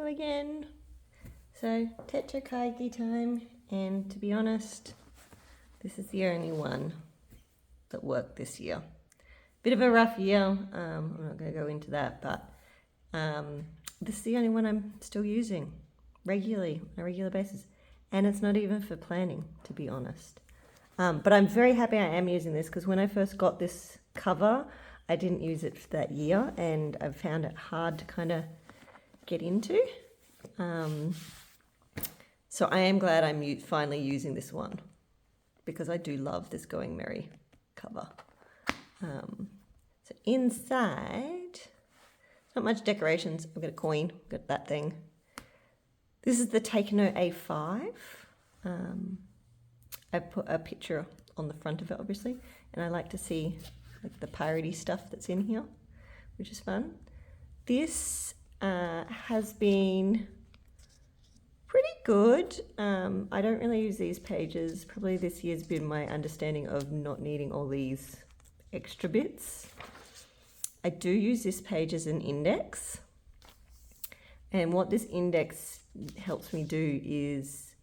Hello again. So, Techo Kaigi time, and to be honest, this is the only one that worked this year. Bit of a rough year, I'm not going to go into that, but this is the only one I'm still using regularly, on a regular basis. And it's not even for planning, to be honest. But I'm very happy I am using this, because when I first got this cover, I didn't use it for that year, and I've found it hard to kind of get into. So I am glad I'm finally using this one, because I do love this Going Merry cover. So inside, not much decorations. I've got a coin, got that thing. This is the Techo A5. I put a picture on the front of it, obviously, and I like to see like the piratey stuff that's in here, which is fun. This has been pretty good. I don't really use these pages. Probably this year's been my understanding of not needing all these extra bits. I do use this page as an index, and what this index helps me do is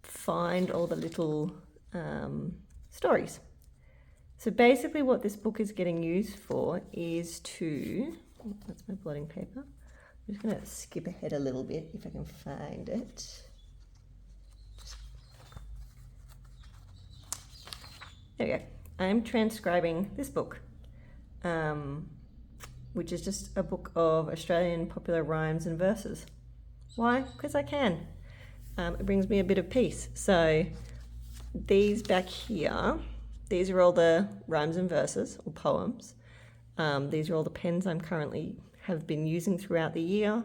find all the little stories. So basically what this book is getting used for is to, that's my blotting paper. I'm just going to skip ahead a little bit if I can find it. There we go. I'm transcribing this book, which is just a book of Australian popular rhymes and verses. Why? Because I can. It brings me a bit of peace. So these back here, these are all the rhymes and verses or poems. These are all the pens I'm currently have been using throughout the year,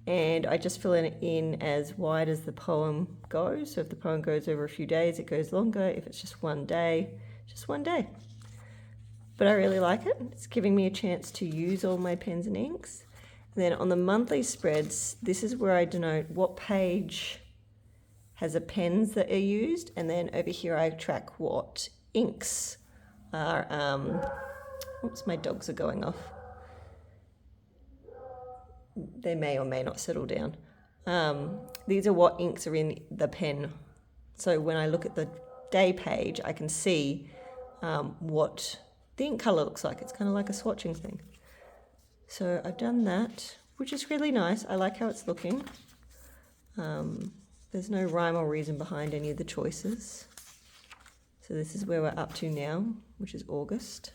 and I just fill it in as wide as the poem goes. So if the poem goes over a few days, it goes longer. If it's just one day, just one day. But I really like it. It's giving me a chance to use all my pens and inks. And then on the monthly spreads, this is where I denote what page has the pens that are used, and then over here I track what inks are. Oops, my dogs are going off. They may or may not settle down. These are what inks are in the pen. So when I look at the day page, I can see what the ink colour looks like. It's kind of like a swatching thing. So I've done that, which is really nice. I like how it's looking. There's no rhyme or reason behind any of the choices. So this is where we're up to now, which is August.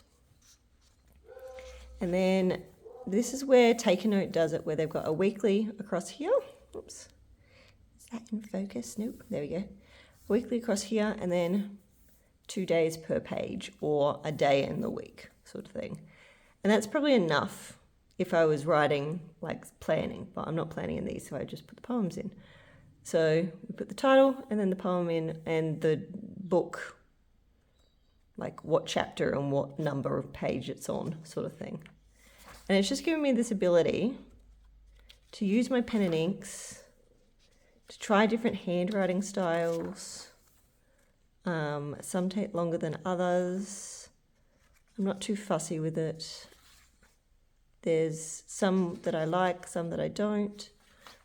And then this is where Take a Note does it, where they've got a weekly across here. Oops. Is that in focus? Nope. There we go. A weekly across here, and then 2 days per page, or a day in the week sort of thing. And that's probably enough if I was writing, like planning, but I'm not planning in these, so I just put the poems in. So we put the title and then the poem in, and the book, like what chapter and what number of page it's on, sort of thing. And it's just given me this ability to use my pen and inks, to try different handwriting styles. Some take longer than others. I'm not too fussy with it. There's some that I like, some that I don't.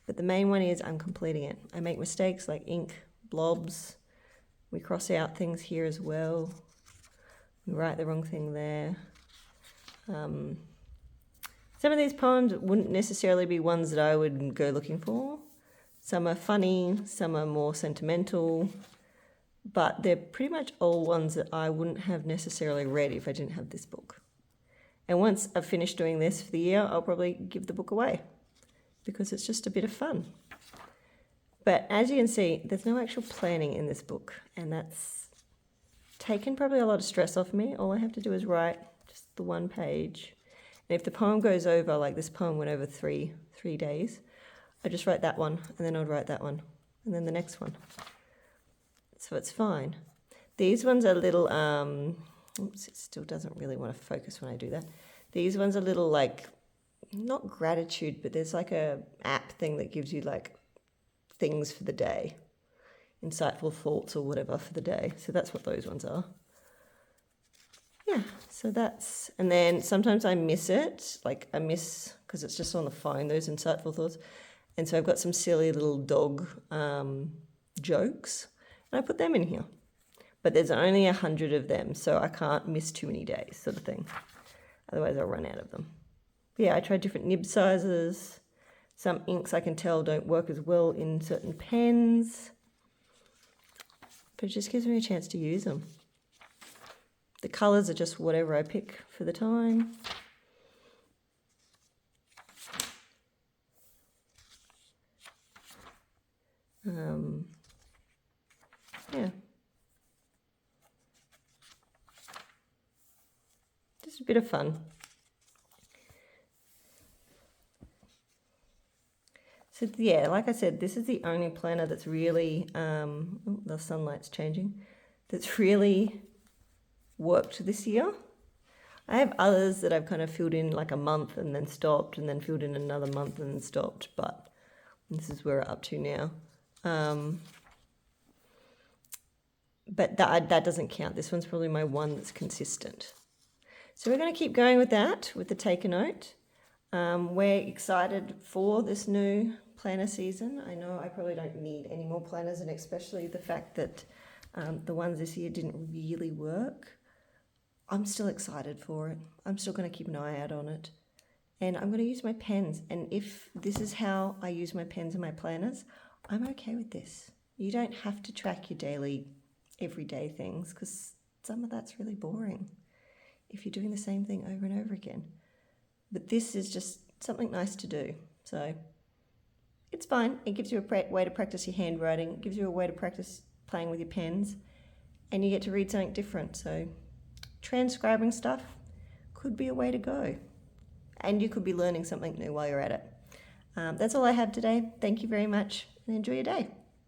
But the main one is I'm completing it. I make mistakes like ink, blobs. We cross out things here as well. We write the wrong thing there. Some of these poems wouldn't necessarily be ones that I would go looking for. Some are funny, some are more sentimental, but they're pretty much all ones that I wouldn't have necessarily read if I didn't have this book. And once I've finished doing this for the year, I'll probably give the book away, because it's just a bit of fun. But as you can see, there's no actual planning in this book, and that's taken probably a lot of stress off me. All I have to do is write just the one page. And if the poem goes over, like this poem went over three days, I just write that one, and then I'd write that one, and then the next one. So it's fine. These ones are little, oops, it still doesn't really want to focus when I do that. These ones are little, like, not gratitude, but there's like a app thing that gives you like things for the day, insightful thoughts or whatever for the day. So that's what those ones are. Yeah, so that's, and then sometimes I miss it, like I miss, because it's just on the phone, those insightful thoughts, And so I've got some silly little dog jokes, and I put them in here. But there's only 100 of them, so I can't miss too many days, sort of thing. Otherwise I'll run out of them. But yeah, I tried different nib sizes. Some inks I can tell don't work as well in certain pens, but it just gives me a chance to use them. The colours are just whatever I pick for the time. Yeah. Just a bit of fun. So yeah, like I said, this is the only planner that's really, the sunlight's changing, that's really worked this year. I have others that I've kind of filled in like a month and then stopped, and then filled in another month and then stopped, but this is where we're up to now. But that doesn't count. This one's probably my one that's consistent. So we're going to keep going with that, with the take a note. We're excited for this new planner season. I know I probably don't need any more planners, and especially the fact that the ones this year didn't really work. I'm still excited for it. I'm still going to keep an eye out on it. And I'm going to use my pens. And if this is how I use my pens and my planners, I'm okay with this. You don't have to track your daily, everyday things, because some of that's really boring if you're doing the same thing over and over again. But this is just something nice to do. So it's fine. It gives you a way to practice your handwriting. It gives you a way to practice playing with your pens. And you get to read something different. So transcribing stuff could be a way to go. And you could be learning something new while you're at it. That's all I have today. Thank you very much and enjoy your day.